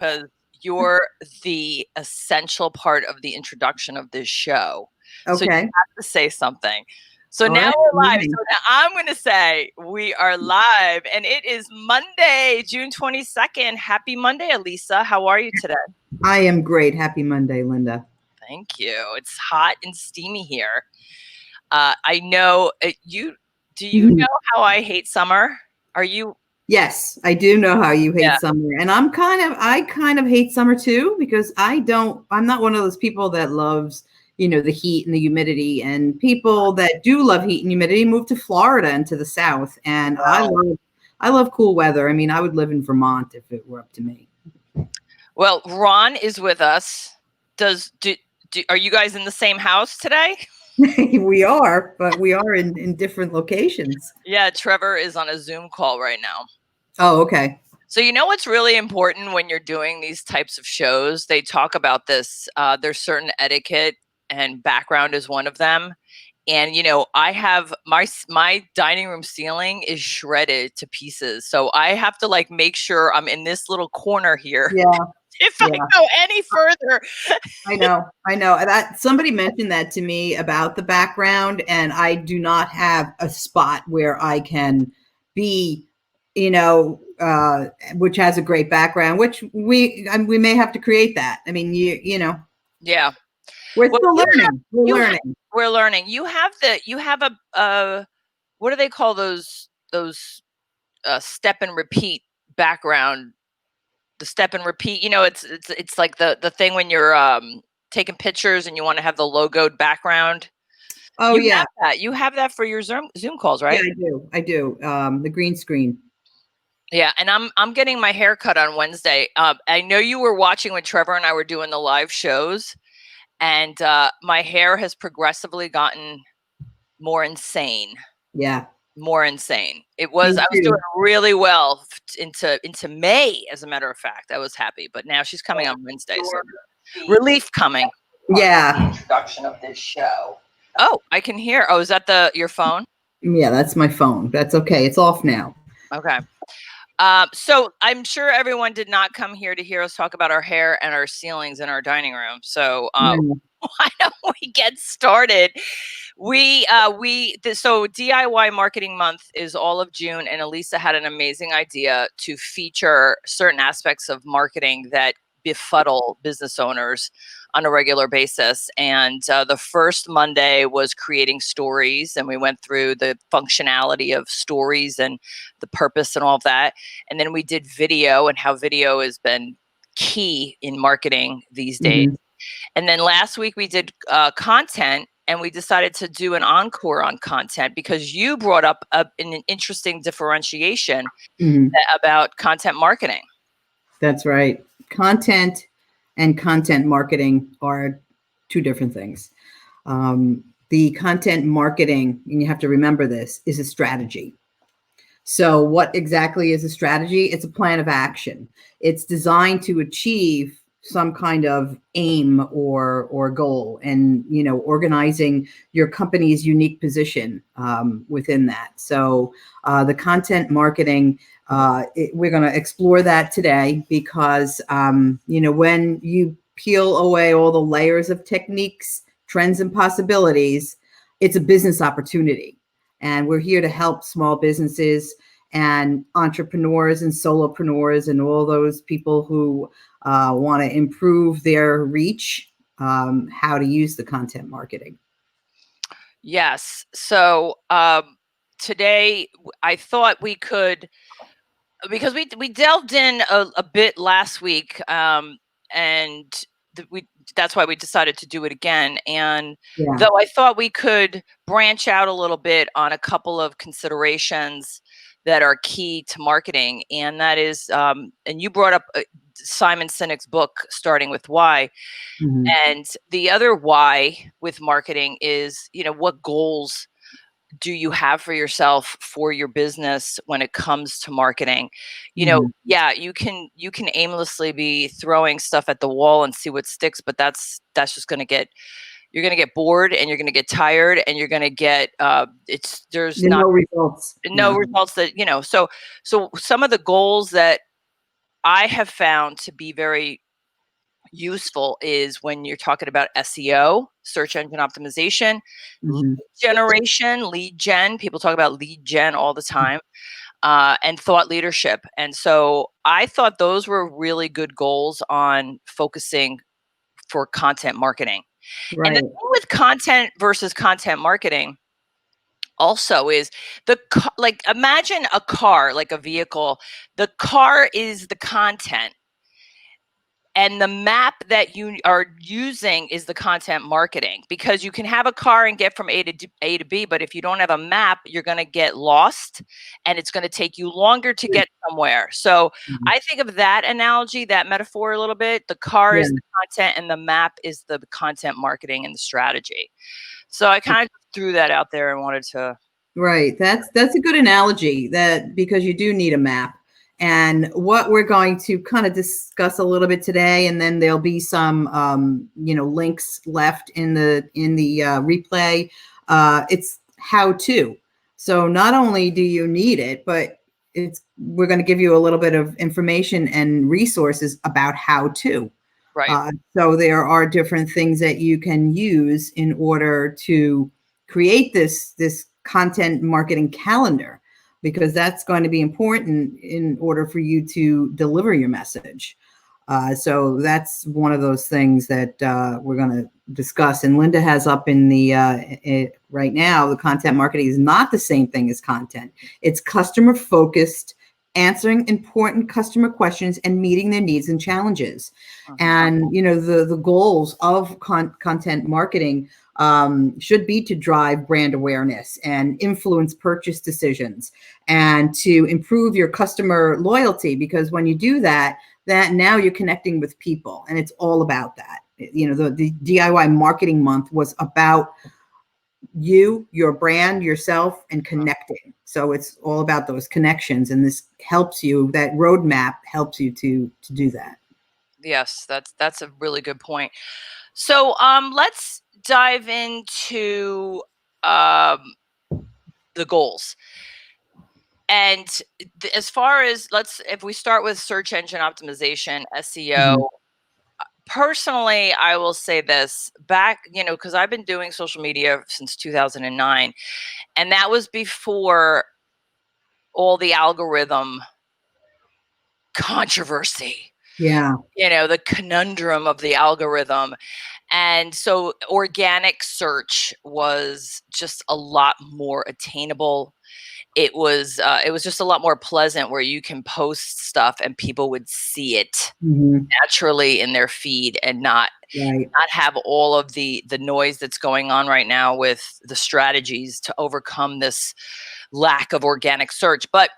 because you're the essential part of the introduction of this show. So you Okay. have to say something. So All now right. we're live. So now I'm going to say we are live, and it is Monday, June 22nd. Happy Monday, Elisa. How are you today? I am great. Happy Monday, Linda. Thank you. It's hot and steamy here. I know you. Do you know how I hate summer? Are you? Yes, I do know how you hate Yeah. summer. And I kind of hate summer too, because I'm not one of those people that loves, the heat and the humidity. And people that do love heat and humidity move to Florida and to the South. And I love cool weather. I mean, I would live in Vermont if it were up to me. Well, Ron is with us. Are you guys in the same house today? We are, but we are in different locations. Yeah, Trevor is on a Zoom call right now. Oh, okay. So you know what's really important when you're doing these types of shows? They talk about this. There's certain etiquette, and background is one of them. And I have my dining room ceiling is shredded to pieces, so I have to make sure I'm in this little corner here. Yeah. If I go any further. I know that somebody mentioned that to me about the background, and I do not have a spot where I can be, which has a great background, which we may have to create that. I mean, Yeah. We're still learning. We're learning. You have a what do they call those step and repeat background? The step and repeat, it's like the thing when you're taking pictures and you want to have the logoed background. Oh, yeah. You have that for your Zoom calls, right? Yeah, I do. The green screen. Yeah, and I'm getting my hair cut on Wednesday. I know you were watching when Trevor and I were doing the live shows, and my hair has progressively gotten more insane. Yeah. More insane. I was doing really well into May, as a matter of fact. I was happy, but now she's coming on Wednesday. So relief coming. Yeah. Introduction of this show. Oh, I can hear. Oh, is that your phone? Yeah, that's my phone. That's okay. It's off now. Okay. So I'm sure everyone did not come here to hear us talk about our hair and our ceilings in our dining room. So why don't we get started? So DIY Marketing Month is all of June, and Elisa had an amazing idea to feature certain aspects of marketing that befuddle business owners on a regular basis. And the first Monday was creating stories, and we went through the functionality of stories and the purpose and all of that. And then we did video, and how video has been key in marketing these days. And then last week we did content, and we decided to do an encore on content because you brought up an interesting differentiation about content marketing. That's right. Content and content marketing are two different things. The content marketing, and you have to remember this, is a strategy. So what exactly is a strategy? It's a plan of action. It's designed to achieve some kind of aim or goal, and organizing your company's unique position within that. So the content marketing, we're going to explore that today because when you peel away all the layers of techniques, trends, and possibilities, it's a business opportunity. And we're here to help small businesses and entrepreneurs and solopreneurs and all those people who want to improve their reach, how to use the content marketing. Yes. So today I thought we could, because we delved in a bit last week, and that's why we decided to do it again. And though I thought we could branch out a little bit on a couple of considerations that are key to marketing, and that is, and you brought up Simon Sinek's book, Starting with Why. And the other why with marketing is, what goals do you have for yourself, for your business, when it comes to marketing? Yeah, you can aimlessly be throwing stuff at the wall and see what sticks, but that's just going to you're going to get bored, and you're going to get tired, and you're going to get no results. No results that, so some of the goals that I have found to be very useful is when you're talking about SEO, search engine optimization, lead Hmm. generation, lead gen. People talk about lead gen all the time, and thought leadership. And so I thought those were really good goals on focusing for content marketing. And the Right. thing with content versus content marketing also is like imagine a car, like a vehicle. The car is the content, and the map that you are using is the content marketing, because you can have a car and get from A to B, but if you don't have a map, you're going to get lost and it's going to take you longer to get somewhere. So Mhm. I think of that analogy, that metaphor a little bit. The car Yeah. is the content and the map is the content marketing and the strategy. So I kind of threw that out there and wanted to. Right. That's a good analogy, that because you do need a map. And what we're going to kind of discuss a little bit today, and then there'll be some links left in the replay. It's how to. So not only do you need it, but we're going to give you a little bit of information and resources about how to. Right. So there are different things that you can use in order to create this content marketing calendar, because that's going to be important in order for you to deliver your message. So that's one of those things that we're going to discuss. And Linda has up in the right now, the content marketing is not the same thing as content. It's customer focused, answering important customer questions and meeting their needs and challenges. Mhm. And the goals of content marketing should be to drive brand awareness and influence purchase decisions, and to improve your customer loyalty, because when you do that, now you're connecting with people, and it's all about that. The DIY marketing month was about you, your brand, yourself, and connecting. So it's all about those connections, and this helps you. That roadmap helps you to do that. Yes, that's a really good point. So let's dive into um, the goals. And as far as, if we start with search engine optimization, Mhm. SEO, personally, I will say this back, because I've been doing social media since 2009, and that was before all the algorithm controversy, Yeah. the conundrum of the algorithm. And so organic search was just a lot more attainable. It was just a lot more pleasant, where you can post stuff and people would see it Hmm. naturally in their feed, and Right. not have all of the noise that's going on right now with the strategies to overcome this lack of organic search. But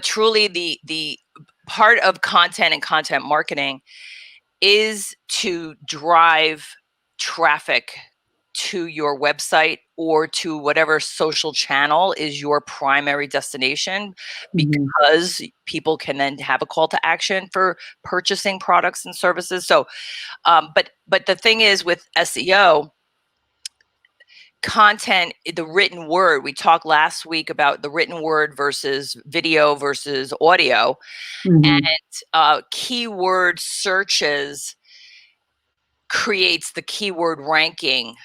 truly, the part of content and content marketing is to drive traffic to your website or to whatever social channel is your primary destination, Hmm. because people can then have a call to action for purchasing products and services. So but the thing is, with SEO content, the written word, we talked last week about the written word versus video versus audio, Hmm. and keyword searches creates the keyword ranking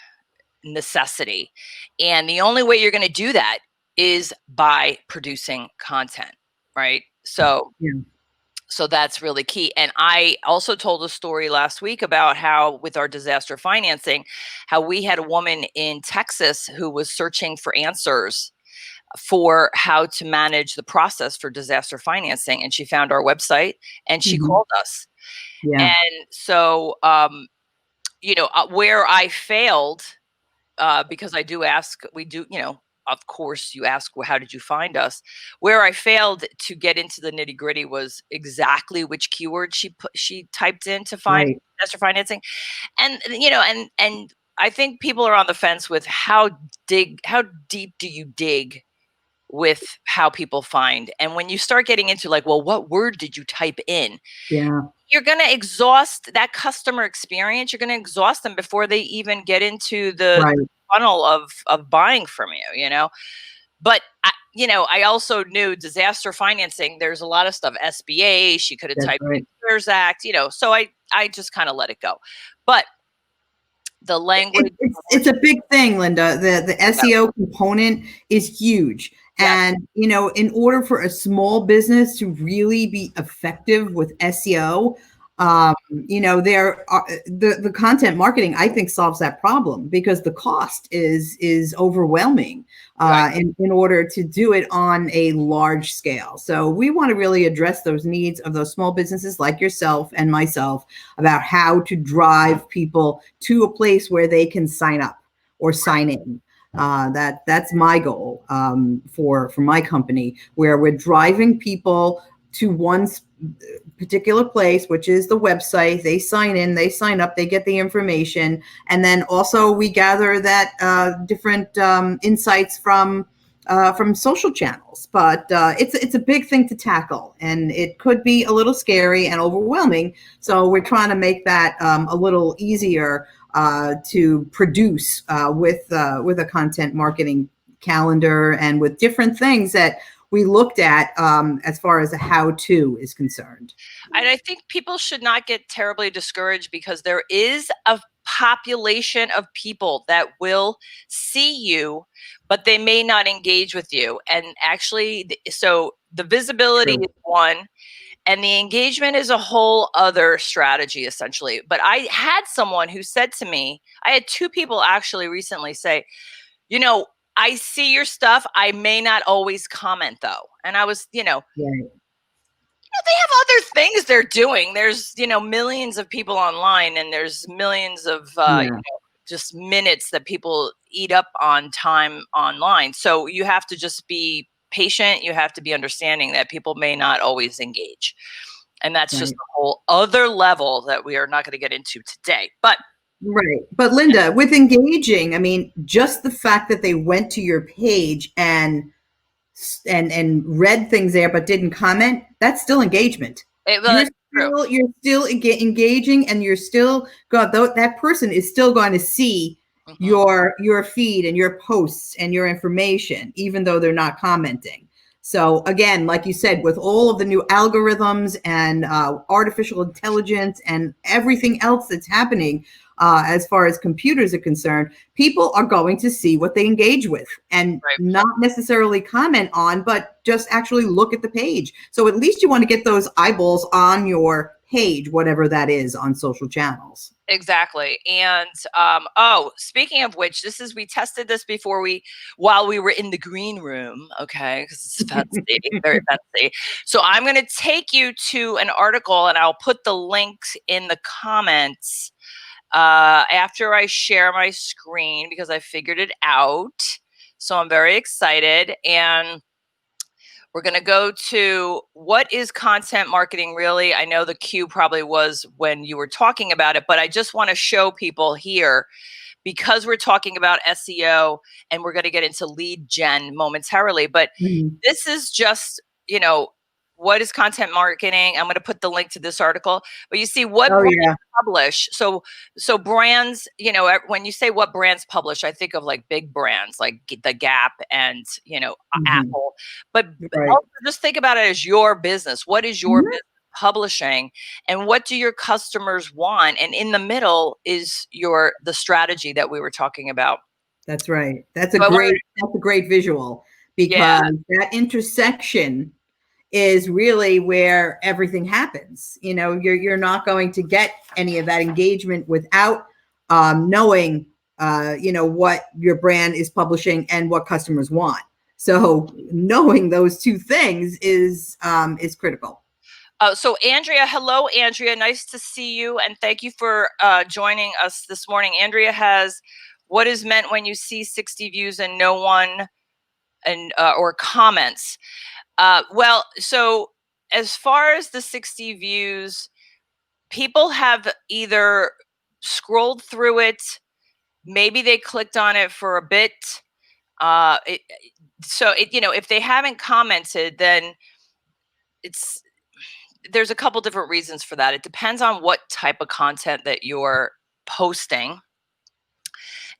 necessity. And the only way you're going to do that is by producing content, right? Yeah. So that's really key. And I also told a story last week about how, with our disaster financing, how we had a woman in Texas who was searching for answers for how to manage the process for disaster financing. And she found our website and she Hmm. called us. Yeah. And so, where I failed, because I do ask, we do, of course, you ask, well, how did you find us? Where I failed to get into the nitty gritty was exactly which keyword she typed in to find Right. investor financing, and I think people are on the fence with how deep do you dig with how people find, and when you start getting into, like, well, what word did you type in? Yeah. You're going to exhaust that customer experience. You're going to exhaust them before they even get into the Right. funnel of buying from you, But I also knew disaster financing. There's a lot of stuff, SBA. She could have That's typed in right. CARES Act. So I just kind of let it go. But the language, It's a big thing, Linda. The yeah, SEO component is huge. yes, And, in order for a small business to really be effective with SEO, there are the content marketing, I think, solves that problem because the cost is overwhelming right. in order to do it on a large scale. So we want to really address those needs of those small businesses like yourself and myself about how to drive people to a place where they can sign up or sign in. That's my goal for my company, where we're driving people to one particular place, which is the website. They sign in, they sign up, they get the information, and then also we gather that different insights from social channels. But it's a big thing to tackle, and it could be a little scary and overwhelming. So we're trying to make that a little easier to produce with a content marketing calendar and with different things that we looked at as far as a how-to is concerned. And I think people should not get terribly discouraged because there is a population of people that will see you, but they may not engage with you. And actually, so the visibility True. is one, and the engagement is a whole other strategy, essentially. But I had someone who said to me, I had two people actually recently say, I see your stuff. I may not always comment though. And I was, Right. they have other things they're doing. There's, millions of people online, and there's millions of, Yeah. just minutes that people eat up on time online. So you have to just be patient. You have to be understanding that people may not always engage. And that's just Right. a whole other level that we are not going to get into today. But Right. But Linda, with engaging, I mean, just the fact that they went to your page and read things there but didn't comment, that's still engagement. well, You're that's true. engaging, and you're still God. That person is still going to see Hmm. your feed and your posts and your information, even though they're not commenting. So again, like you said, with all of the new algorithms and artificial intelligence and everything else that's happening, as far as computers are concerned, people are going to see what they engage with and Right. not necessarily comment on, but just actually look at the page. So at least you want to get those eyeballs on your page, whatever that is on social channels. Exactly. And speaking of which, we tested this while we were in the green room, okay, because it's fancy, very fancy. So I'm going to take you to an article, and I'll put the links in the comments after I share my screen because I figured it out. So I'm very excited. And we're going to go to what is content marketing really? I know the cue probably was when you were talking about it, but I just want to show people here because we're talking about SEO, and we're going to get into lead gen momentarily. But Mhm. this is just, what is content marketing? I'm going to put the link to this article, but you see what Oh brands yeah. publish. So brands, when you say what brands publish, I think of like big brands like the Gap and, Hmm. Apple. But Right. also just think about it as your business. What is your Mhm. business publishing, and what do your customers want? And in the middle is the strategy that we were talking about. That's right. So I wanted, That's a great visual yeah, because that intersection is really where everything happens. You're not going to get any of that engagement without knowing, what your brand is publishing and what customers want. So knowing those two things is critical. so Andrea, hello, Andrea. Nice to see you, and thank you for joining us this morning. Andrea has what is meant when you see 60 views and no one and or comments. Well, so as far as the 60 views, people have either scrolled through it, maybe they clicked on it for a bit. Uh, it, if they haven't commented, then it's there's a couple different reasons for that. It depends on what type of content that you're posting,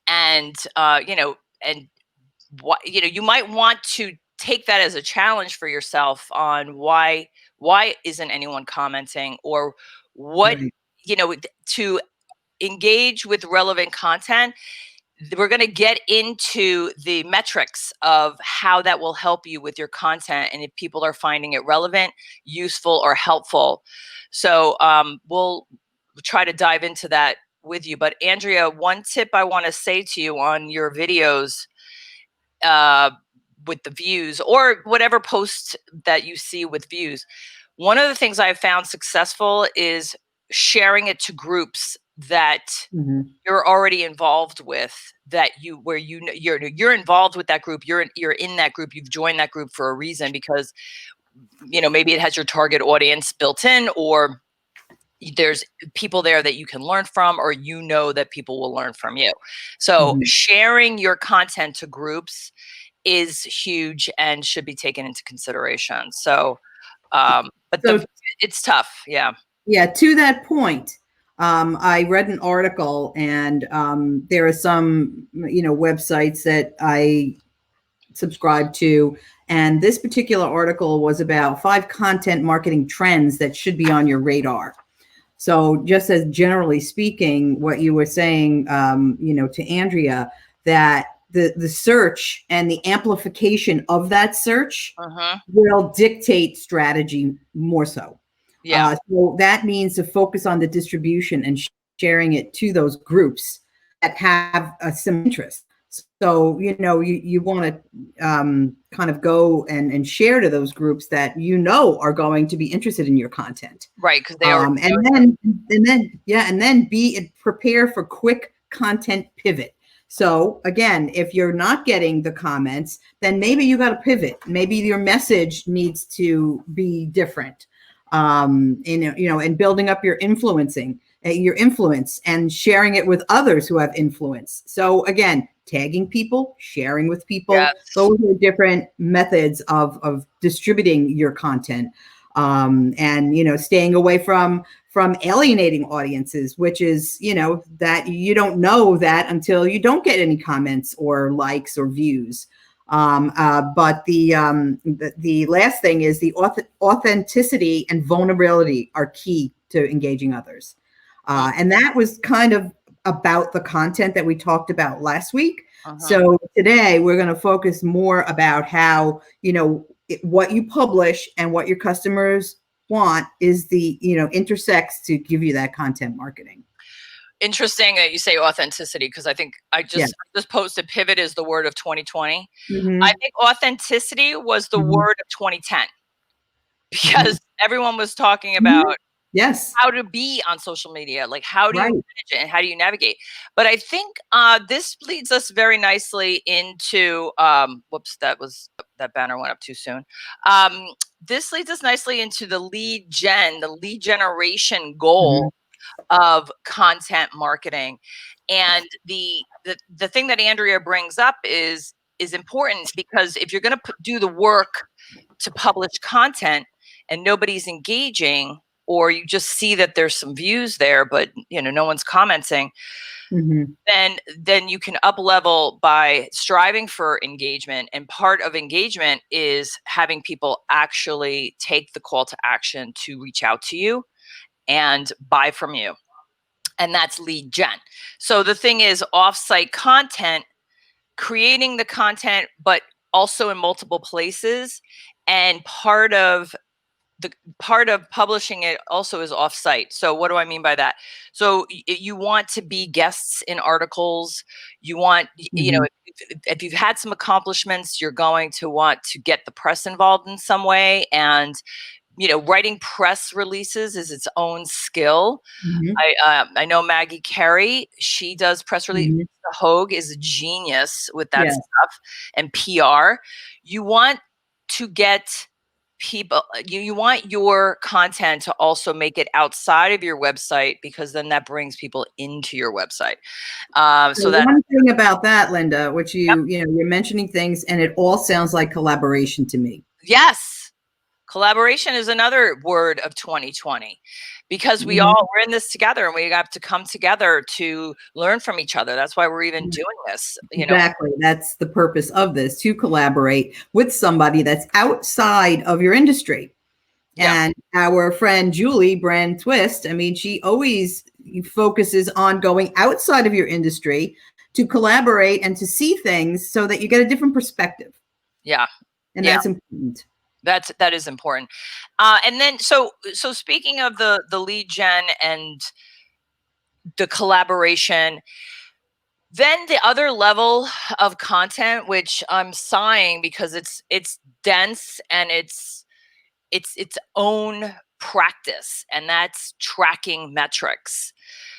and and what you might want to take that as a challenge for yourself on why isn't anyone commenting, or what, Right. to engage with relevant content. We're going to get into the metrics of how that will help you with your content, and if people are finding it relevant, useful, or helpful. So we'll try to dive into that with you. But Andrea, one tip I want to say to you on your videos, uh, with the views, or whatever post that you see with views, one of the things I've found successful is sharing it to groups that Mm-hmm. you're already involved with, that you're involved with that group, you're in that group, you've joined that group for a reason, because maybe it has your target audience built in, or there's people there that you can learn from, or that people will learn from you. So Mm-hmm. sharing your content to groups is huge and should be taken into consideration. So but So it's tough. Yeah. yeah, to that point, I read an article, and there are some websites that I subscribe to, and this particular article was about 5 content marketing trends that should be on your radar. So, just as generally speaking, what you were saying, to Andrea, that the search and the amplification of that search will dictate strategy more so. Yeah. So that means to focus on the distribution and sharing it to those groups that have a similar interest. So, you want to kind of go and share to those groups that are going to be interested in your content. Right, because they already know. And then prepare for quick content pivot. So again, if you're not getting the comments, then maybe you got to pivot. Maybe your message needs to be different. And building up your influence and sharing it with others who have influence. So again, tagging people, sharing with people, Yes. those are different methods of distributing your content. And staying away from alienating audiences, which is that you don't know that until you don't get any comments or likes or views. But the last thing is the authenticity and vulnerability are key to engaging others. And that was kind of about the content that we talked about last week. So today we're going to focus more about how, what you publish and what your customers want is intersects to give you that content marketing. Interesting that you say authenticity, because I think I Yeah. just posted pivot is the word of 2020. Mm-hmm. I think authenticity was the Mm-hmm. word of 2010, Mm-hmm. because everyone was talking Mm-hmm. about Yes. how to be on social media, like how do you Right. manage it and how do you navigate. But I think this leads us very nicely into whoops, that banner went up too soon. This leads us nicely into the lead generation Mm-hmm. goal of content marketing. And the thing that Andrea brings up is important, because if you're going to do the work to publish content and nobody's engaging, or you just see that there's some views there but no one's commenting, Mm-hmm. then you can up level by striving for engagement. And part of engagement is having people actually take the call to action to reach out to you and buy from you, and that's lead gen. So the thing is, offsite content, creating the content, but also in multiple places. And part of publishing it also is offsite. So what do I mean by that? So you want to be guests in articles. You want, Mm-hmm. if you've had some accomplishments, you're going to want to get the press involved in some way. And writing press releases is its own skill. Mm-hmm. I know Maggie Carey, she does press release. Mm-hmm. Hogue is a genius with that Yeah. stuff, and PR. You want to get people, you want your content to also make it outside of your website, because then that brings people into your website. So So that, one thing about that, Linda, which yep, you're mentioning things, and it all sounds like collaboration to me. yes, collaboration is another word of 2020, because we're in this together, and we have to come together to learn from each other. That's why we're even doing this, Exactly. That's the purpose of this, to collaborate with somebody that's outside of your industry. Yeah. And our friend Julie Brand Twist, I mean, she always focuses on going outside of your industry to collaborate and to see things so that you get a different perspective. Yeah. And Yeah. that's important. That is important. And then, so speaking of the lead gen and the collaboration, then the other level of content, which I'm sighing because it's dense and it's its own practice, and that's tracking metrics.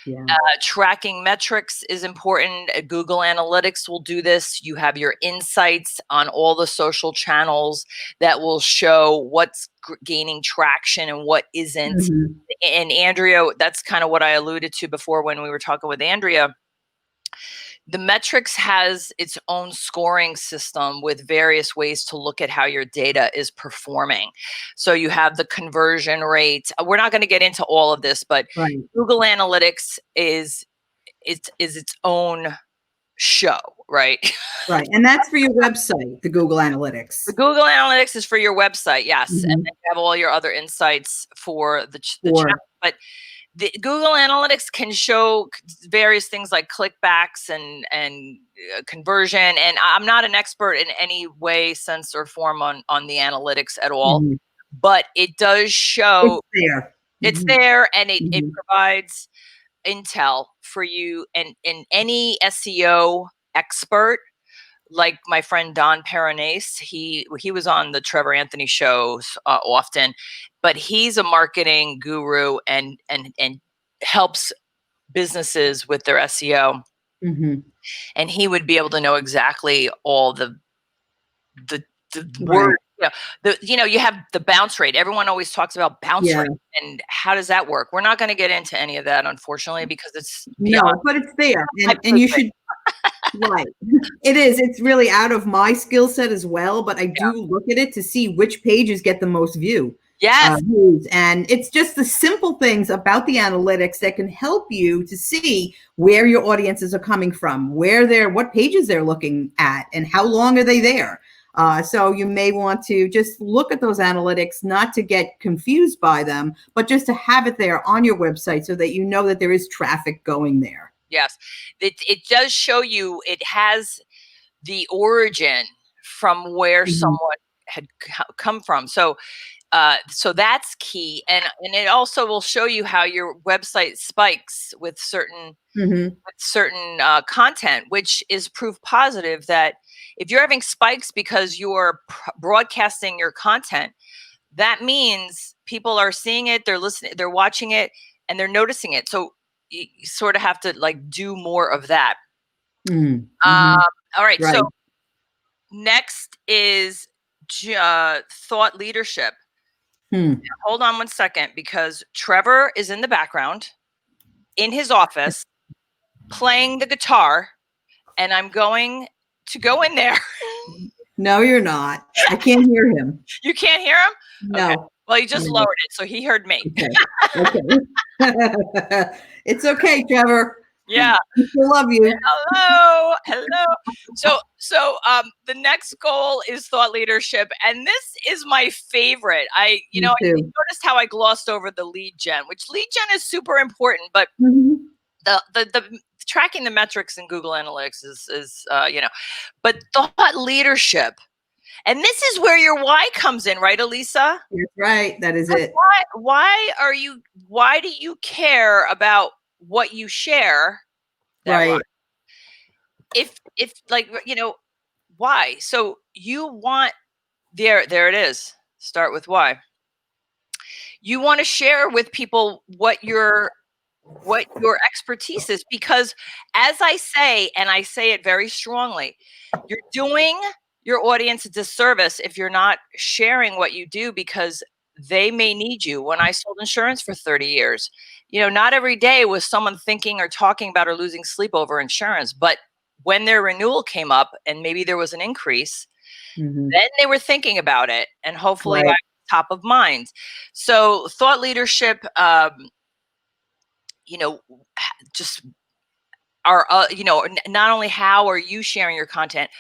Yeah. Tracking metrics is important. Google Analytics will do this. You have your insights on all the social channels that will show what's gaining traction and what isn't. Mhm. And Andrea, that's kind of what I alluded to before when we were talking with Andrea. The metrics has its own scoring system with various ways to look at how your data is performing. So you have the conversion rate. We're not going to get into all of this, but Right. Google Analytics is its own show, right? Right. And that's for your website, the Google Analytics. The Google Analytics is for your website, yes. And Mhm. then you have all your other insights for the For channel. But the Google Analytics can show various things like clickbacks and conversion. And I'm not an expert in any way, sense, or form on the analytics at all, Mhm. but it does show It's there. it's Mhm. there, and it Mhm. provides intel for you, and any SEO expert, like my friend Don Peronace. He was on the Trevor Anthony shows often, but he's a marketing guru and helps businesses with their SEO, Mhm. and he would be able to know exactly all the Right. word. You have the bounce rate. Everyone always talks about bounce Yeah. rate, and how does that work? We're not going to get into any of that, unfortunately, because it's beyond No, but it's there. my And pay you grade. should. Right. It is. It's really out of my skill set as well, but I Yeah. do look at it to see which pages get the most Yes. views. And it's just the simple things about the analytics that can help you to see where your audiences are coming from, what pages they're looking at, and how long are they there. So you may want to just look at those analytics, not to get confused by them, but just to have it there on your website so that you know that there is traffic going there. Yes. It does show you, it has the origin from where Mhm. someone had come from. So that's key, and it also will show you how your website spikes with certain Mhm. content, which is proof positive that if you're having spikes because you're broadcasting your content, that means people are seeing it, they're listening, they're watching it, and they're noticing it. So you sort of have to like do more of that. Mhm. Um, Mhm. all right. So Right. next is thought leadership. Hmm. Hold on one second, because Trevor is in the background in his office playing the guitar, and I'm going to go in there. No, you're not. I can't hear him. You can't hear him? Okay. No. Well, he just No. lowered it, so he heard me. Okay. Okay. It's okay, Trevor. Yeah. We still love you. Hello. Hello. So the next goal is thought leadership, and this is my favorite. Me I too. noticed how I glossed over the lead gen, which lead gen is super important, but Mhm. the tracking the metrics in Google Analytics is but thought leadership, and this is where your why comes in, right, Elisa? That's right. That is it. Why do you care about what you share? That why? Right. If like, why? So you want, there it is. Start with why. You want to share with people what your expertise is, because, as I say, and I say it very strongly, you're doing your audience a disservice if you're not sharing what you do, because they may need you. When I sold insurance for 30 years, not every day was someone thinking or talking about or losing sleep over insurance, but when their renewal came up and maybe there was an increase, Mhm. then they were thinking about it, and hopefully I Right. was top of mind. So thought leadership, you know, just are, not only how are you sharing your content,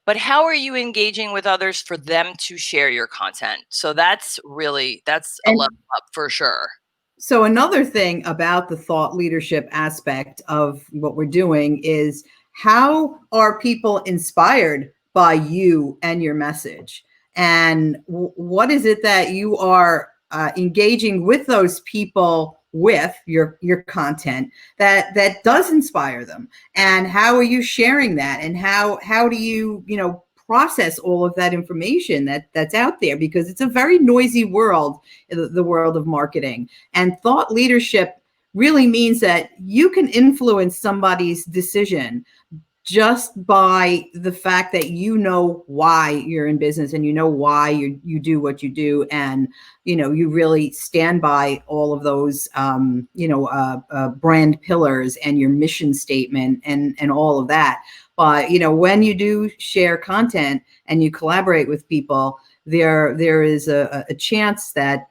but how are you engaging with others for them to share your content? So that's a And level up for sure. so another thing about the thought leadership aspect of what we're doing is how are people inspired by you and your message? And what is it that you are engaging with those people with your content that does inspire them? And how are you sharing that? And how do you process all of that information that's out there? Because it's a very noisy world, the world of marketing. And thought leadership really means that you can influence somebody's decision just by the fact that you know why you're in business and you know why you do what you do, and you really stand by all of those brand pillars and your mission statement and all of that. But when you do share content and you collaborate with people, there is a chance that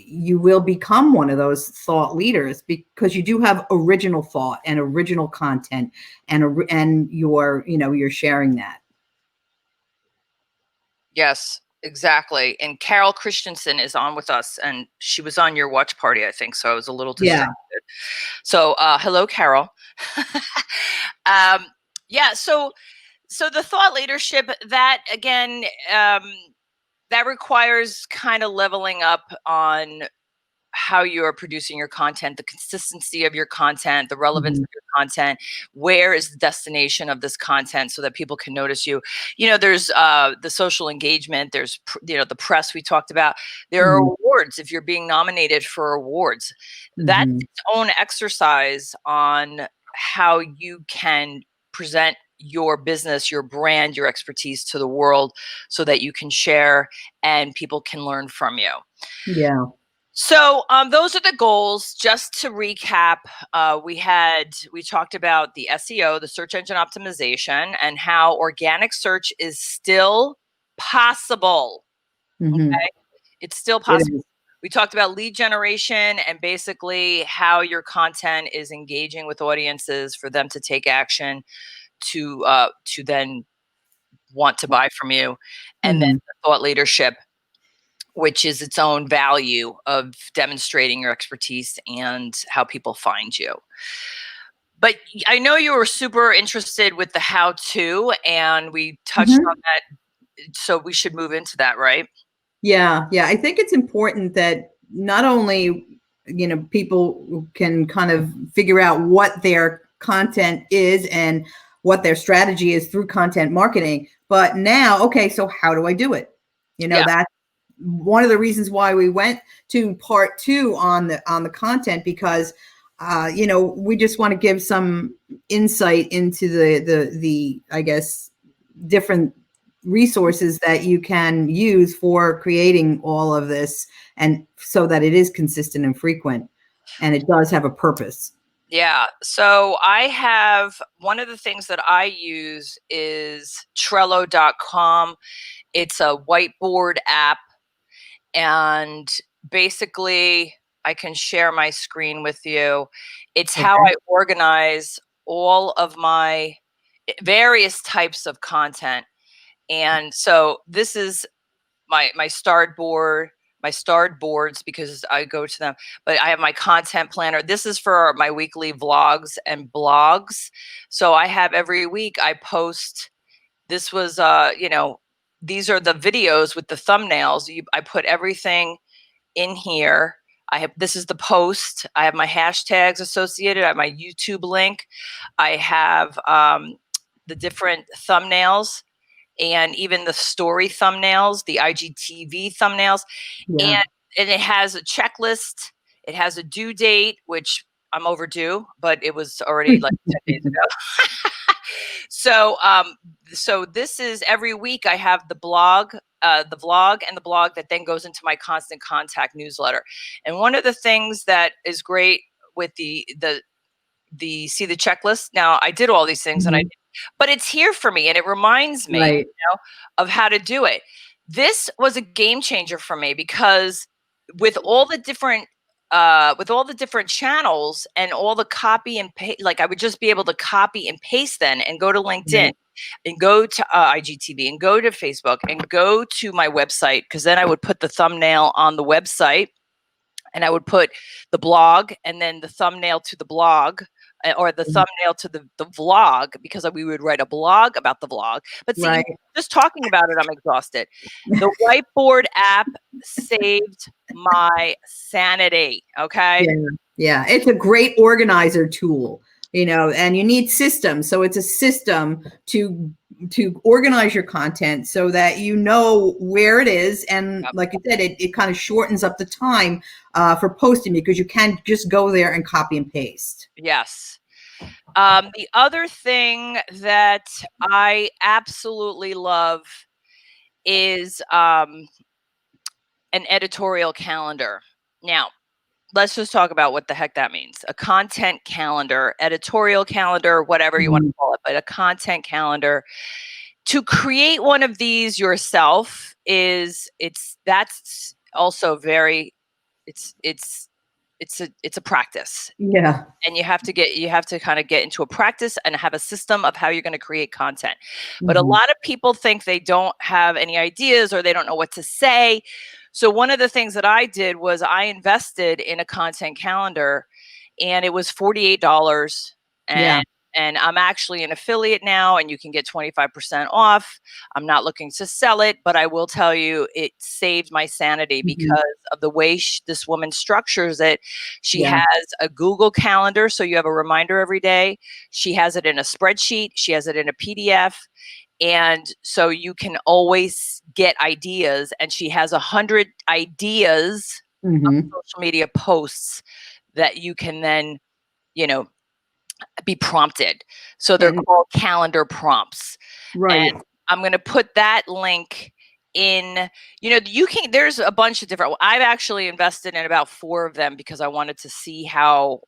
you will become one of those thought leaders, because you do have original thought and original content, and you're sharing that. Yes, exactly. And Carol Christensen is on with us, and she was on your watch party, I think. So I was a little Yeah. distracted. So hello, Carol. um, yeah. So the thought leadership, that again, that requires kind of leveling up on how you're producing your content, the consistency of your content, the relevance Mhm. of your content. Where is the destination of this content so that people can notice you? There's the social engagement, there's the press we talked about. There are Mhm. awards if you're being nominated for awards. That's Mhm. its own exercise on how you can present your business, your brand, your expertise to the world so that you can share and people can learn from you. Yeah. So those are the goals. Just to recap, we talked about the SEO, the search engine optimization, and how organic search is still possible. Mhm. Okay, it's still It possible. is. We talked about lead generation and basically how your content is engaging with audiences for them to take action to then want to buy from you, and then Mhm. the thought leadership, which is its own value of demonstrating your expertise and how people find you. But I know you were super interested with the how to, and we touched on Mhm. that. So we should move into that, right? Yeah, yeah. I think it's important that not only people can kind of figure out what their content is and what their strategy is through content marketing, but now, okay, so how do I do it? Yeah. That's one of the reasons why we went to part two on the content, because we just want to give some insight into the I guess different resources that you can use for creating all of this, and so that it is consistent and frequent and it does have a purpose. Yeah. So I have one of the things that I use is Trello.com. It's a whiteboard app. And basically, I can share my screen with you. It's how Okay. I organize all of my various types of content. And so this is my starred board, my starred boards, because I go to them. But I have my content planner. This is for my weekly vlogs and blogs. So I have every week I post. This was these are the videos with the thumbnails. I put everything in here. This is the post. I have my hashtags associated. I have my YouTube link. I have the different thumbnails and even the story thumbnails, the IGTV thumbnails, Yeah. and it has a checklist. It has a due date, which I'm overdue, but it was already like 10 days ago. So this is every week I have the blog, the vlog and the blog that then goes into my constant contact newsletter. And one of the things that is great with the see the checklist. Now I did all these things Mhm. but it's here for me and it reminds me, Right. of how to do it. This was a game changer for me because with all the different with all the different channels and all the copy and paste, like I would just be able to copy and paste then and go to LinkedIn Right. and go to IGTV and go to Facebook and go to my website, because then I would put the thumbnail on the website and I would put the blog and then the thumbnail to the blog, or the thumbnail to the vlog, because we would write a blog about the vlog. But see, Right. just talking about it, I'm exhausted. The whiteboard app saved my sanity. Okay. Yeah, yeah. It's a great organizer tool, and you need systems. So it's a system to organize your content so that you know where it is. And Yep. like you said, it kind of shortens up the time for posting, because you can't just go there and copy and paste. Yes. The other thing that I absolutely love is an editorial calendar. Now, let's just talk about what the heck that means. A content calendar, editorial calendar, whatever you want to Mhm. call it, but a content calendar. To create one of these yourself that's also very, it's a practice, Yeah. and you have to kind of get into a practice and have a system of how you're going to create content. But a Mhm. lot of people think they don't have any ideas or they don't know what to say. So one of the things that I did was I invested in a content calendar, and it was $48, Yeah. and I'm actually an affiliate now, and you can get 25% off. I'm not looking to sell it, but I will tell you it saved my sanity Mhm. because of the way this woman structures it. She Yeah. has a Google Calendar, so you have a reminder every day. She has it in a spreadsheet. She has it in a PDF. And so you can always get ideas. And she has 100 ideas of Mhm. social media posts that you can then, you know, be prompted. So they're And called calendar prompts. And right. I'm going to put that link in. There's a bunch of different, I've actually invested in about 4 of them because I wanted to see how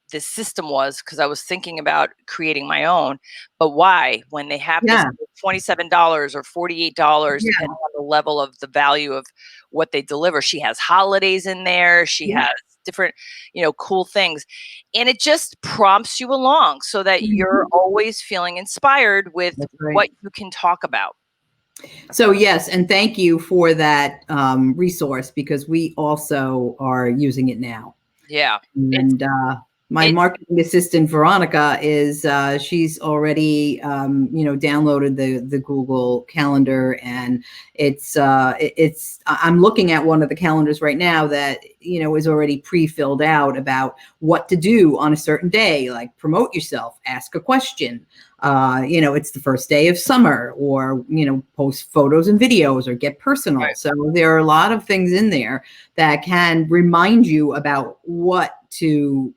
this system was, because I was thinking about creating my own. But why, when they have this Yeah. $27 or $48, Yeah. depending on the level of the value of what they deliver? She has holidays in there. She Yeah. has different, cool things. And it just prompts you along so that you're Mhm. always feeling inspired with That's right. what you can talk about. So yes, and thank you for that resource, because we also are using it now. Yeah. It's And my it marketing assistant Veronica is she's already downloaded the Google Calendar, and it's I'm looking at one of the calendars right now that is already pre-filled out about what to do on a certain day, like promote yourself, ask a question. It's the first day of summer, or post photos and videos, or get personal. right. So there are a lot of things in there that can remind you about what to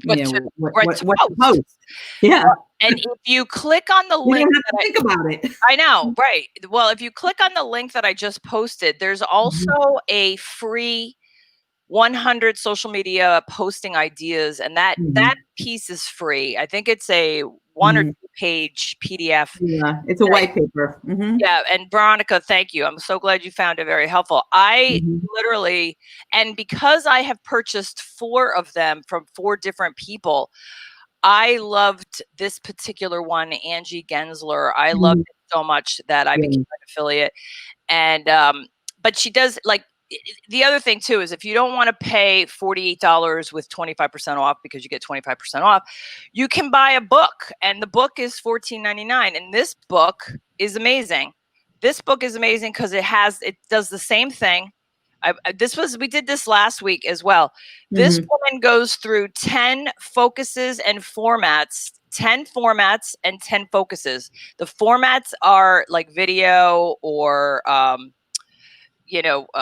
What to what to post. post. Yeah. Well, and if you click on the You link don't have that to think about it. I know, right. Well, if you click on the link that I just posted, there's Mhm. also a free 100 social media posting ideas, and that Mhm. piece is free. I think it's a 1 or Mhm. 2 page PDF. Yeah, it's a that white paper. Yeah, and Veronica, thank you. I'm so glad you found it very helpful. I Mhm. literally, and because I have purchased 4 of them from 4 different people, I loved this particular one, Angie Gensler. I loved Mhm. it so much that I became Yeah. an affiliate. And but she does, like, the other thing too is if you don't want to pay $48 with 25% off, because you get 25% off, you can buy a book, and the book is $14.99. And this book is amazing. This book is amazing because it does the same thing. We did this last week as well. This Mhm. woman goes through 10 focuses and formats, 10 formats and 10 focuses. The formats are like video, or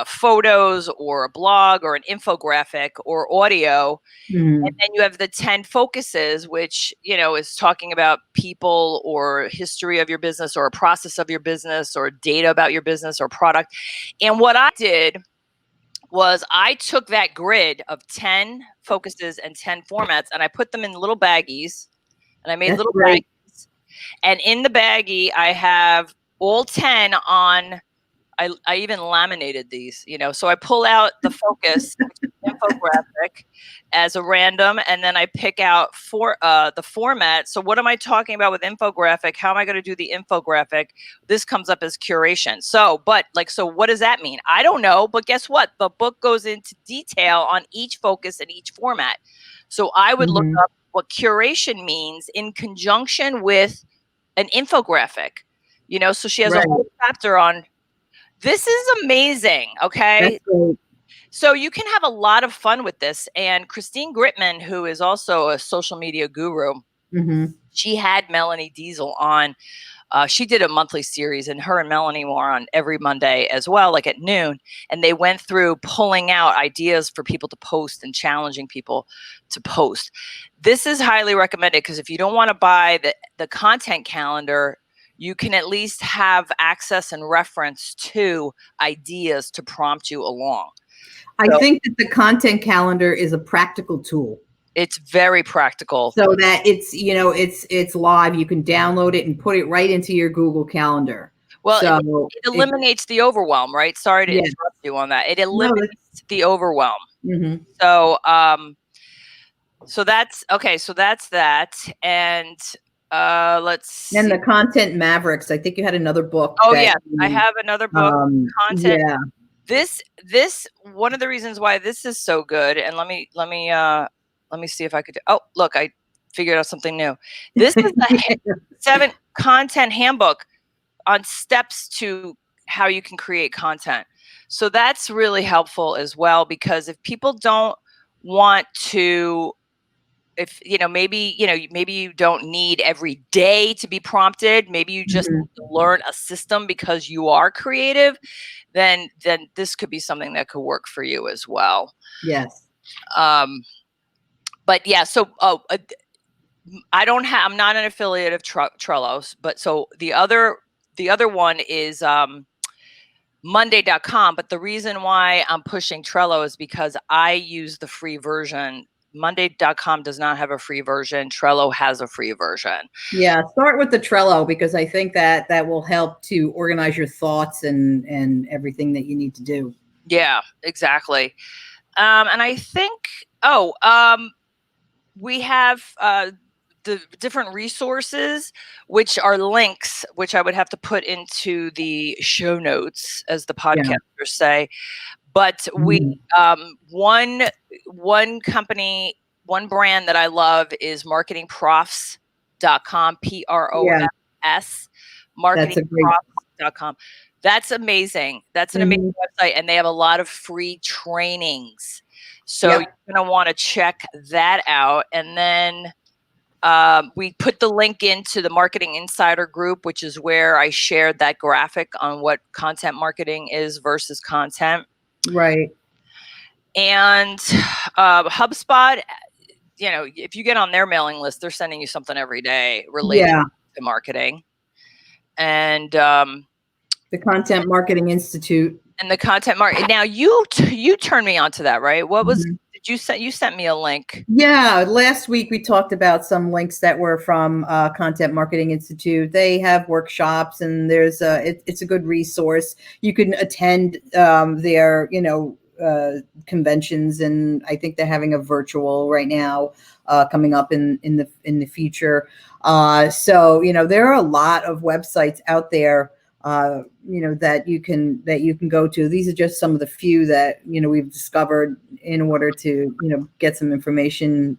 photos, or a blog, or an infographic, or audio. And Mhm. then you have the 10 focuses, which is talking about people, or history of your business, or a process of your business, or data about your business or product. And what I did was I took that grid of 10 focuses and 10 formats, and I put them in little baggies, and I made That's little great. baggies. And in the baggie, I have all 10 on I even laminated these, so I pull out the focus, which is infographic, as a random, and then I pick out the format. So what am I talking about with infographic? How am I going to do the infographic? This comes up as curation. So what does that mean? I don't know, but guess what? The book goes into detail on each focus and each format. So I would look up what curation means in conjunction with an infographic. So she has a whole chapter on this. Is amazing. Okay. So you can have a lot of fun with this. And Christine Gritman, who is also a social media guru, she had Melanie Diesel on. She did a monthly series, and her and Melanie were on every Monday as well, like at noon. And they went through pulling out ideas for people to post and challenging people to post. This is highly recommended because if you don't want to buy the content calendar, you can at least have access and reference to ideas to prompt you along. I think that the content calendar is a practical tool. It's very practical. So that it's live. You can download it and put it right into your Google Calendar. Well, so it eliminates the overwhelm, right? Sorry to interrupt you on that. It eliminates the overwhelm. So, so that's okay. So that's that. And let's see. And the Content Mavericks. I think you had another book. Oh yeah, I have another book. Content. Yeah. This one of the reasons why this is so good. And let me see if I could. Oh, look, I figured out something new. This is the 7 content handbook on steps to how you can create content. So that's really helpful as well, because if people don't want to, maybe you don't need every day to be prompted. Maybe you just need to learn a system because you are creative. Then this could be something that could work for you as well. Yes. But yeah, so I'm not an affiliate of Trello, but so the other one is Monday.com. But the reason why I'm pushing Trello is because I use the free version. Monday.com does not have a free version. Trello has a free version. Yeah, start with the Trello, because I think that will help to organize your thoughts and everything that you need to do. Yeah, exactly. And I think, we have the different resources, which are links, which I would have to put into the show notes, as the podcasters say. But we, one company, one brand that I love is marketingprofs.com, PROFS, marketingprofs.com. That's amazing. That's an amazing website. And they have a lot of free trainings. So you're going to want to check that out. And then we put the link into the Marketing Insider group, which is where I shared that graphic on what content marketing is versus content. Right. And HubSpot, if you get on their mailing list, they're sending you something every day related to marketing. And the Content Marketing Institute. And the Content Marketing. Now you turned me on to that, right? What was you sent me a link? Yeah, last week we talked about some links that were from Content Marketing Institute. They have workshops, and there's it's a good resource. You can attend their conventions, and I think they're having a virtual right now coming up in the future. So there are a lot of websites out there that you can go to. These are just some of the few that we've discovered in order to get some information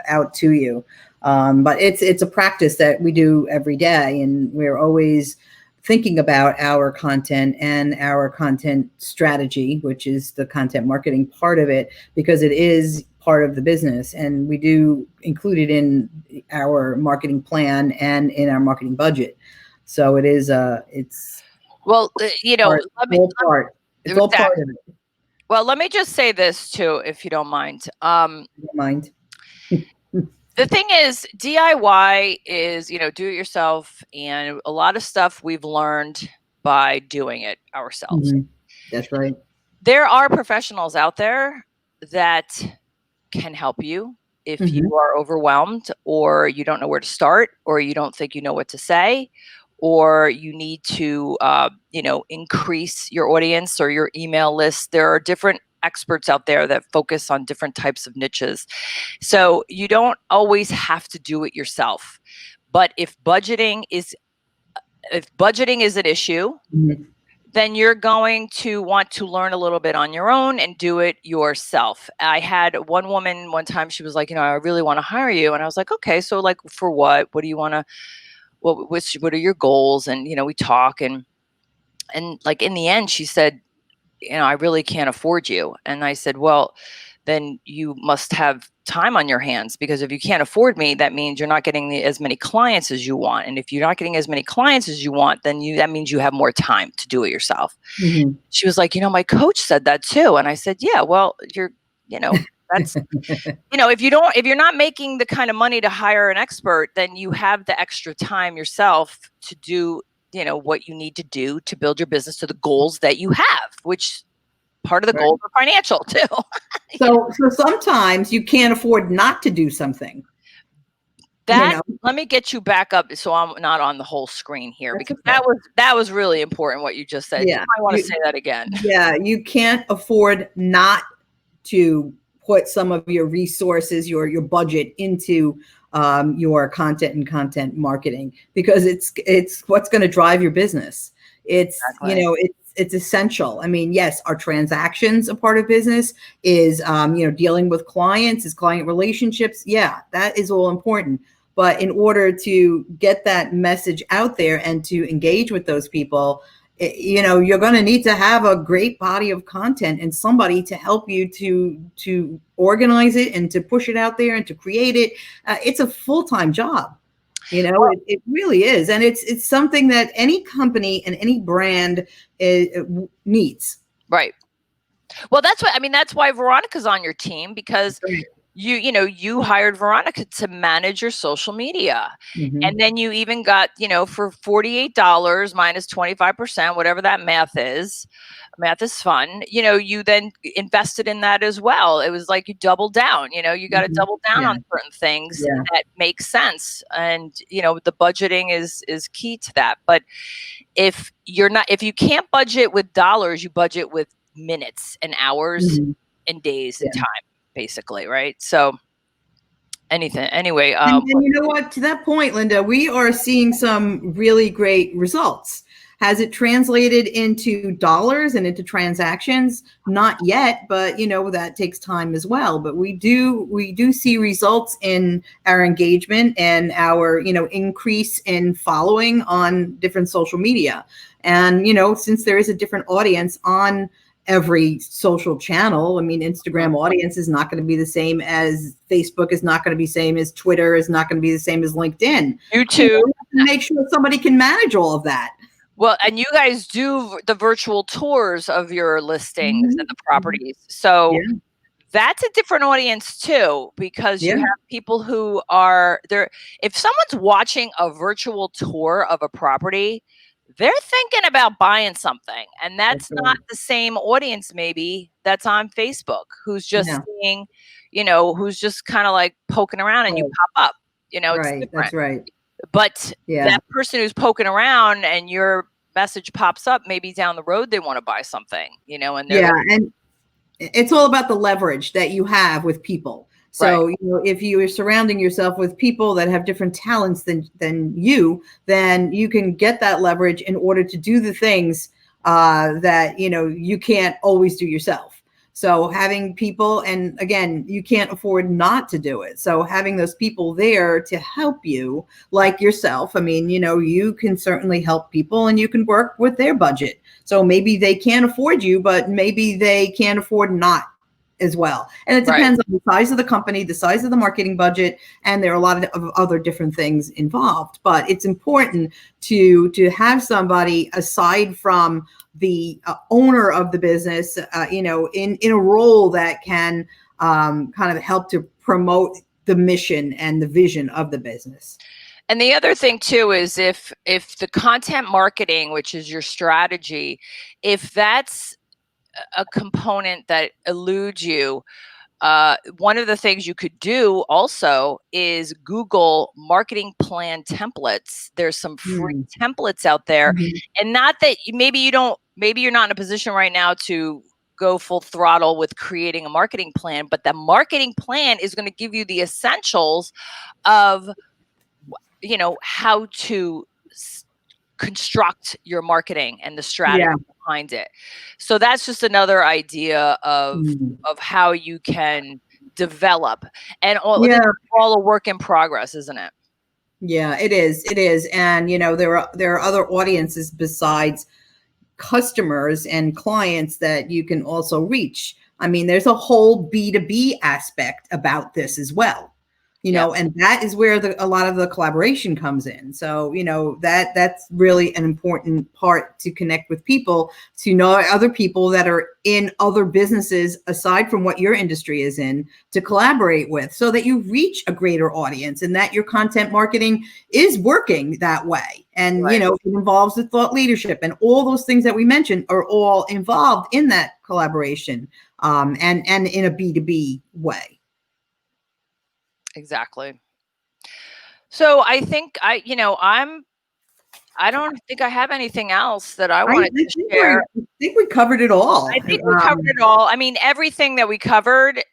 out to you. But it's a practice that we do every day, and we're always thinking about our content and our content strategy, which is the content marketing part of it, because it is part of the business, and we do include it in our marketing plan and in our marketing budget. So it is it's it's all part of it. Well, let me just say this too, if you don't mind. Don't mind. The thing is, DIY is, do it yourself, and a lot of stuff we've learned by doing it ourselves. That's right. There are professionals out there that can help you if you are overwhelmed, or you don't know where to start, or you don't think you know what to say, or you need to, increase your audience or your email list. There are different experts out there that focus on different types of niches. So you don't always have to do it yourself. But if budgeting is an issue, Mhm. then you're going to want to learn a little bit on your own and do it yourself. I had one woman one time, she was like, I really want to hire you. And I was like, okay, so like for what? What do you want to, what are your goals? And, we talk and like in the end, she said, I really can't afford you. And I said, well, then you must have time on your hands, because if you can't afford me, that means you're not getting as many clients as you want. And if you're not getting as many clients as you want, then that means you have more time to do it yourself. Mhm. She was like, my coach said that too. And I said, yeah, well, that's, if you're not making the kind of money to hire an expert, then you have the extra time yourself to do, what you need to do to build your business to the goals that you have, which part of the Right. goals are financial too. So sometimes you can't afford not to do something. Let me get you back up so I'm not on the whole screen here, That's because okay. that was really important what you just said. You Yeah. might want to say that again. Yeah, you can't afford not to put some of your resources, your budget into your content and content marketing, because it's what's going to drive your business. It's Exactly. it's essential. I mean, yes, our transactions a part of business is dealing with clients, is client relationships. Yeah, that is all important. But in order to get that message out there and to engage with those people, you're going to need to have a great body of content and somebody to help you to organize it and to push it out there and to create it. It's a full-time job. Well, It really is, and it's something that any company and any brand needs. right. Well, that's why Veronica's on your team, because Right. you hired Veronica to manage your social media. Mm-hmm. And then you even got, for $48 minus 25%, whatever that math is. Math is fun. You then invested in that as well. It was like you doubled down, you got to Mm-hmm. double down Yeah. on certain things Yeah. that make sense. And, the budgeting is key to that. But if you can't budget with dollars, you budget with minutes and hours Mm-hmm. and days and Yeah. time, basically, right? So anyway, And you know what? To that point, Linda, we are seeing some really great results. Has it translated into dollars and into transactions? Not yet, but that takes time as well. But we do see results in our engagement and our increase in following on different social media. And since there is a different audience on every social channel. I mean, Instagram audience is not going to be the same as Facebook, is not going to be the same as Twitter, is not going to be the same as LinkedIn. YouTube. Make sure somebody can manage all of that. Well, and you guys do the virtual tours of your listings and the Mm-hmm. properties. So Yeah. that's a different audience too, because you Yeah. have people who are there. If someone's watching a virtual tour of a property, they're thinking about buying something. And That's that's not right. the same audience, maybe, that's on Facebook, who's just Yeah. seeing, who's just kind of like poking around and you Right. pop up. It's Right. different. That's right. But Yeah. that person who's poking around and your message pops up, maybe down the road they want to buy something, and they're Yeah. like, And it's all about the leverage that you have with people. right, So, if you are surrounding yourself with people that have different talents than you, then you can get that leverage in order to do the things that you can't always do yourself. So having people, and again, you can't afford not to do it. So having those people there to help you, like yourself, I mean, you can certainly help people and you can work with their budget. So maybe they can't afford you, but maybe they can't afford not as well. And it right. depends on the size of the company, the size of the marketing budget, and there are a lot of other different things involved. But it's important to have somebody aside from the owner of the business, in a role that can kind of help to promote the mission and the vision of the business. And the other thing too is if the content marketing, which is your strategy, if that's a component that eludes you, one of the things you could do also is Google marketing plan templates. There's some free Mm. templates out there, Mhm. and not that maybe you don't, maybe you're not in a position right now to go full throttle with creating a marketing plan, but the marketing plan is going to give you the essentials of, how to construct your marketing and the strategy Yeah. behind it. So that's just another idea Mm. of how you can develop, and this Yeah. is all a work in progress, isn't it? Yeah, it is. It is. And there are other audiences besides customers and clients that you can also reach. I mean, there's a whole B2B aspect about this as well. Yeah. And that is where a lot of the collaboration comes in. So, that's really an important part to connect with people, to know other people that are in other businesses aside from what your industry is in, to collaborate with, so that you reach a greater audience and that your content marketing is working that way. And, Right. it involves the thought leadership, and all those things that we mentioned are all involved in that collaboration, and in a B2B way. Exactly. So I think I don't think I have anything else that I I, wanted I to think share. we covered it all. I think we covered it all. I mean, everything that we covered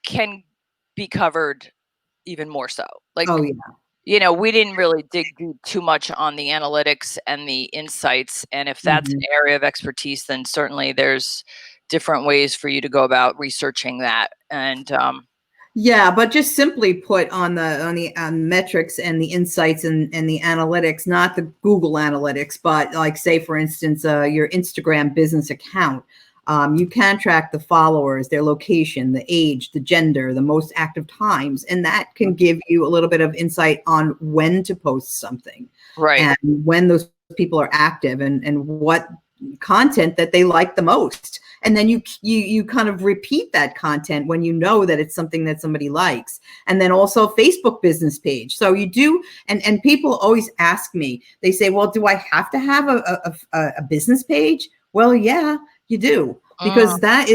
can be covered even more so. Like, Oh yeah. we didn't really dig deep too much on the analytics and the insights. And if that's an Mhm. area of expertise, then certainly there's different ways for you to go about researching that. And Yeah, but just simply put, on metrics and the insights and the analytics, not the Google Analytics, but like, say for instance, your Instagram business account. You can track the followers, their location, the age, the gender, the most active times, and that can give you a little bit of insight on when to post something, right. and when those people are active, and what content that they like the most. And then you kind of repeat that content when you know that it's something that somebody likes. And then also Facebook business page. So you do, and people always ask me, they say, well, do I have to have a business page? Well, yeah, you do, Mm, because that's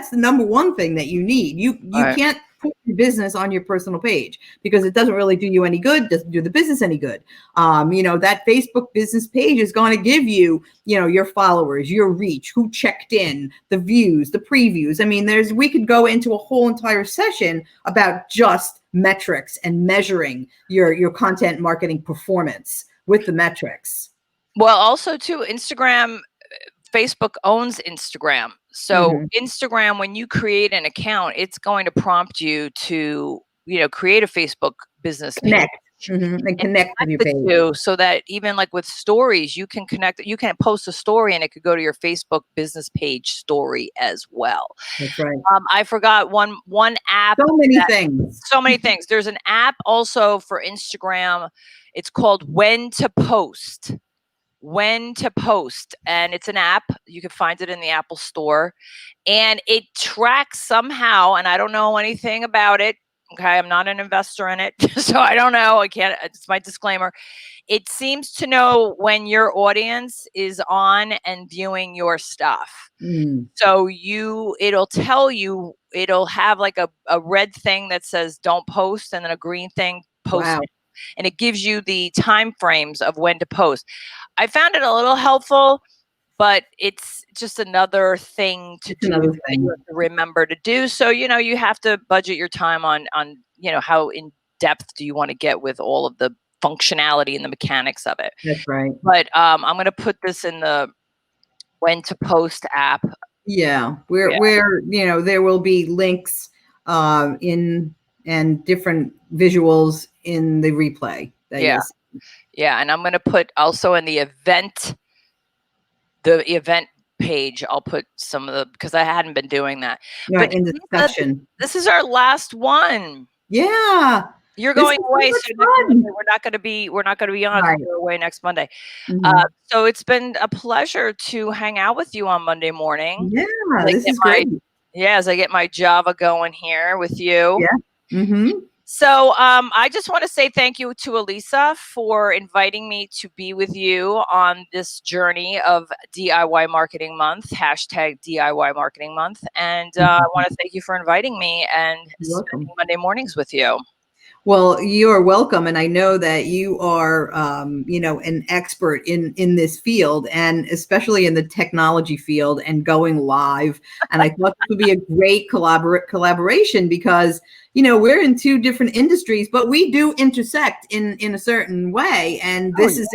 the number one thing that you need. You right. can't put your business on your personal page, because it doesn't really do you any good, doesn't do the business any good. That Facebook business page is going to give you, your followers, your reach, who checked in, the views, the previews. I mean, we could go into a whole entire session about just metrics and measuring your content marketing performance with the metrics. Well, also too, Instagram, Facebook owns Instagram. So Mm-hmm. Instagram, when you create an account, it's going to prompt you to, create a Facebook business page Connect. Mm-hmm. And and connect with connect your the page. two, so that even like with stories, you can post a story and it could go to your Facebook business page story as well. That's right. I forgot one app So many that, things. so many things. There's an app also for Instagram. It's called When to Post. When to Post, and it's an app. You can find it in the Apple Store, and it tracks somehow, and I don't know anything about it. Okay, I'm not an investor in it, so I don't know. I can't. It's my disclaimer. It seems to know when your audience is on and viewing your stuff. Mm. So it'll tell you, it'll have like a red thing that says don't post, and then a green thing post, Wow. and it gives you the time frames of when to post. I found it a little helpful, but it's just another thing to It's do another that you thing. have to remember to do. So, you have to budget your time on, how in depth do you want to get with all of the functionality and the mechanics of it. That's right. But I'm going to put this in the When to Post app. Yeah, Yeah. there will be links in, and different visuals in the replay that Yeah. you'll see. Yeah. And I'm going to put also in the event page, I'll put some of the, because I hadn't been doing that. But Right, in Lisa, discussion. this is our last one. Yeah, You're this going was so away, so much next Monday fun. we're not gonna be on, 'cause Right. you're away next Monday. Mhm. So it's been a pleasure to hang out with you on Monday morning. Yeah, As I this get is my great. Yeah, as I get my Java going here with you. Yeah. Mhm. So I just want to say thank you to Elisa for inviting me to be with you on this journey of DIY Marketing Month, hashtag DIY Marketing Month. And I want to thank you for inviting me and You're spending welcome. Monday mornings with you. Well, you are welcome, and I know that you are, an expert in this field, and especially in the technology field and going live. And I thought this would be a great collaboration because we're in two different industries, but we do intersect in a certain way, and Oh, this is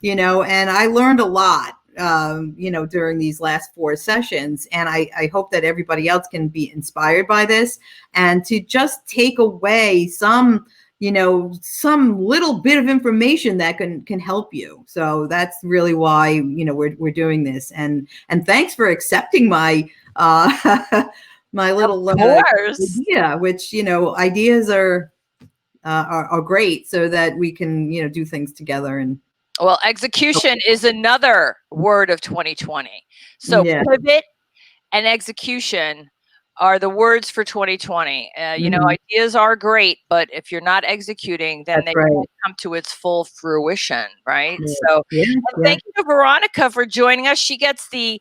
and I learned a lot, during these last four sessions. And I hope that everybody else can be inspired by this and to just take away some little bit of information that can help you. So that's really why, we're doing this. And thanks for accepting my, my of little, course. idea, which, ideas are great so that we can, do things together. And Well, execution is another word of 2020. So yeah. pivot and execution are the words for 2020. Mhm. Ideas are great, but if you're not executing, then That's they right. won't come to its full fruition, right? Yeah. So, Yeah. and Yeah. thank you to Veronica for joining us. She gets the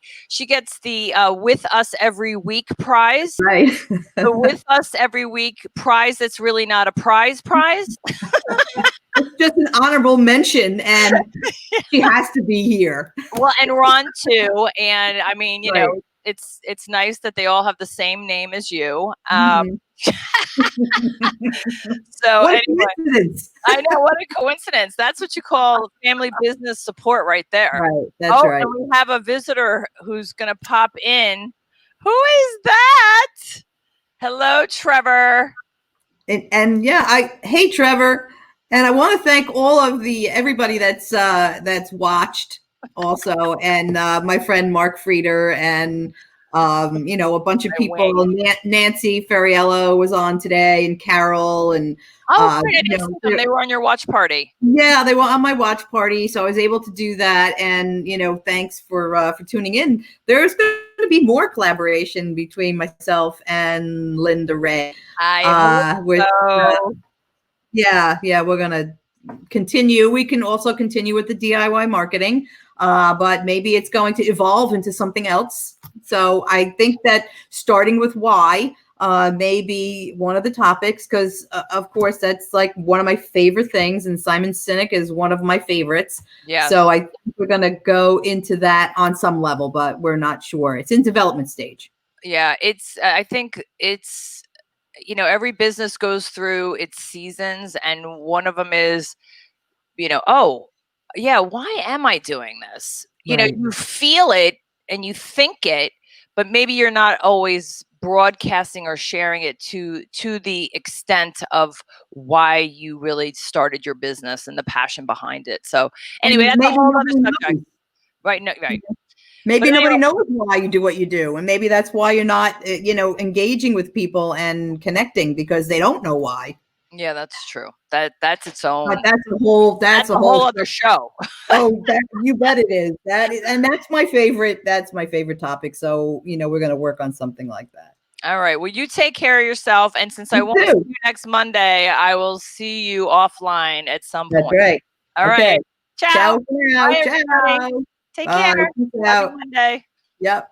with us every week prize. Right. The with us every week prize that's really not a prize. It's just an honorable mention, and she has to be here. Well, and Ron too. And I mean, Right. it's nice that they all have the same name as you. Mhm. So What a anyway, coincidence. I know, what a coincidence. That's what you call family business support right there. Right. That's Oh, right. and we have a visitor who's going to pop in. Who is that? Hello, Trevor. And yeah, hey Trevor, and I want to thank all of the everybody that's watched also, and my friend Mark Frieder, and a bunch of My people. wing. Nancy Ferriello was on today, and Carol, and Oh, great. I didn't see them. there, They were on your watch party. yeah, they were on my watch party, so I was able to do that. And thanks for tuning in. There's going to be more collaboration between myself and Linda Ray, I hope which so. yeah, we're gonna continue. We can also continue with the DIY marketing, but maybe it's going to evolve into something else. So I think that starting with why may be one of the topics because, of course, that's like one of my favorite things, and Simon Sinek is one of my favorites. Yes. So I think we're going to go into that on some level, but we're not sure. It's in development stage. Yeah, I think it's every business goes through its seasons, and one of them is, oh, yeah, why am I doing this? Right. You feel it and you think it, but maybe you're not always broadcasting or sharing it to the extent of why you really started your business and the passion behind it. So anyway, And that's a maybe whole other nobody subject. knows. Right, no, right. But Maybe nobody anyway, knows why you do what you do, and maybe that's why you're not, engaging with people and connecting because they don't know why. yeah, that's true. That's its own. But that's That's a a whole. whole other show. Oh, that you bet it is. That is, and that's my favorite. That's my favorite topic. So we're going to work on something like that. All right. Well, you take care of yourself. And since I You won't see too. you next Monday, I will see you offline at some That's point. right. All Okay. right. Ciao. Ciao for now. Bye, everybody. Ciao. Take Bye. care. Peace Happy out. Monday. Yep.